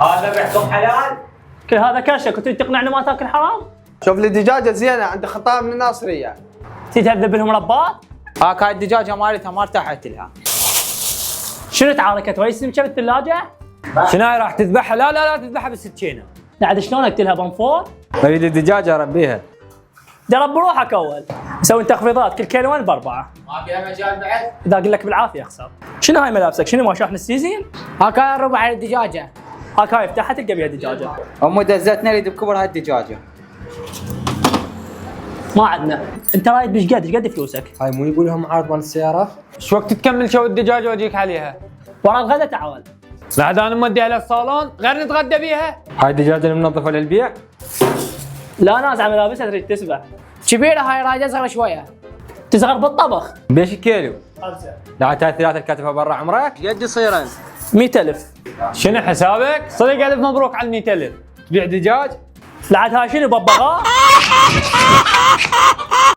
هذا بيحكم حلال؟ كل هذا كشك كنت تقنعني ما تاكل حرام؟ شوف لي دجاجه زينه عند خطاب من الناصريه. تذهب لهم رباط؟ هاي الدجاجه مالتها ما ارتحت لها. شنو تعاركت وليس مشى بالثلاجه؟ شنو هاي راح تذبحها؟ لا تذبحها بالسكينه. بعد شلون اقتلها بنفور؟ اريد الدجاجه اربيها. جرب بروحك اول. سوي تخفيضات كل كيلوين باربعه. ما فيها مجال بعد؟ اذا اقول لك بالعافيه اخسر. شنو هاي ملابسك؟ شنو ما شاحن السيزين؟ هاي ربع الدجاجه. هاي افتحها تلقى بيها دجاجه. ام دزتنا اريد بكبر هاي الدجاجه. ما عندنا. انت رايد ايش قد فلوسك؟ هاي مو يقول لهم عرض مال السيارة؟ ايش وقت تكمل شو الدجاجه واجيك عليها؟ ورا الغدا تعال. بعد انا موديها للصالون غير نتغدى بيها. هاي الدجاجة المنظفة للبيع؟ لا نازع ملابسها تريد تسبح. كبيره هاي رايد اصغر شويه. تصغر بالطبخ. بيش كيلو؟ 5. لا هاي ثلاثة الكاتفة برا عمرك؟ قد يصير انت؟ 100,000. شنو حسابك؟ صدق الف مبروك على 100,000. تبيع دجاج؟ لعد هاي شنو ببغاء؟